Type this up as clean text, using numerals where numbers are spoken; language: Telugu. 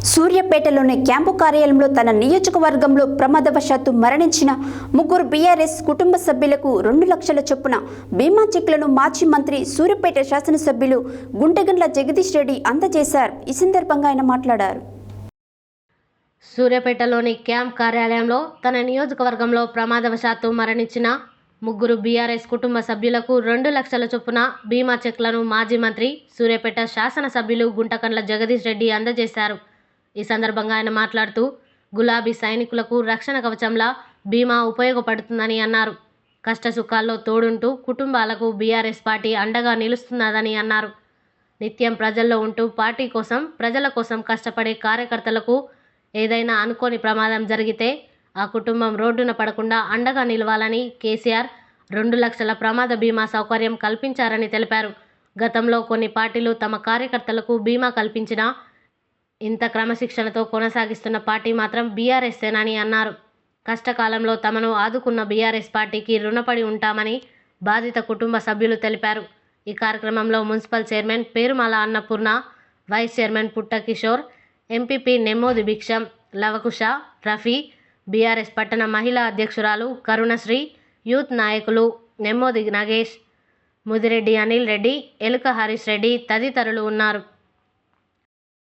సూర్యాపేటలోని క్యాంపు కార్యాలయంలో తన నియోజకవర్గంలో ప్రమాదవశాత్తు మరణించిన ముగ్గురు బీఆర్ఎస్ కుటుంబ సభ్యులకు 2 లక్షల చొప్పున బీమా చెక్లను మాజీ మంత్రి సూర్యాపేట శాసనసభ్యులు గుంటగండ్ల జగదీష్ రెడ్డి అందజేశారు. ఈ సందర్భంగా ఆయన మాట్లాడారు. సూర్యాపేటలోని క్యాంప్ కార్యాలయంలో తన నియోజకవర్గంలో ప్రమాదవశాత్తు మరణించిన ముగ్గురు బీఆర్ఎస్ కుటుంబ సభ్యులకు 2 లక్షల చొప్పున బీమా చెక్లను మాజీ మంత్రి సూర్యాపేట శాసనసభ్యులు గుంటగండ్ల జగదీష్ రెడ్డి అందజేశారు. ఈ సందర్భంగా ఆయన మాట్లాడుతూ గులాబీ సైనికులకు రక్షణ కవచంలా బీమా ఉపయోగపడుతుందని అన్నారు. కష్టసుఖాల్లో తోడుంటూ కుటుంబాలకు బీఆర్ఎస్ పార్టీ అండగా నిలుస్తున్నదని అన్నారు. నిత్యం ప్రజల్లో ఉంటూ పార్టీ కోసం ప్రజల కోసం కష్టపడే కార్యకర్తలకు ఏదైనా అనుకోని ప్రమాదం జరిగితే ఆ కుటుంబం రోడ్డున పడకుండా అండగా నిలవాలని కేసీఆర్ 2 లక్షల ప్రమాద బీమా సౌకర్యం కల్పించారని తెలిపారు. గతంలో కొన్ని పార్టీలు తమ కార్యకర్తలకు బీమా కల్పించినా ఇంత క్రమశిక్షణతో కొనసాగిస్తున్న పార్టీ మాత్రం బీఆర్ఎస్ సేనని అన్నారు. కష్టకాలంలో తమను ఆదుకున్న బీఆర్ఎస్ పార్టీకి రుణపడి ఉంటామని బాధిత కుటుంబ సభ్యులు తెలిపారు. ఈ కార్యక్రమంలో municipal chairman Perumala Annapurna, vice chairman Putta Kishore, MPP Nemmodi Bhiksham, Lavakusha, Rafi, BRS పట్టణ మహిళా అధ్యక్షురాలు కరుణశ్రీ, యూత్ నాయకులు నెమ్మోది నగేష్, ముదిరెడ్డి అనిల్ రెడ్డి, ఎలుక హరీష్ రెడ్డి తదితరులు ఉన్నారు.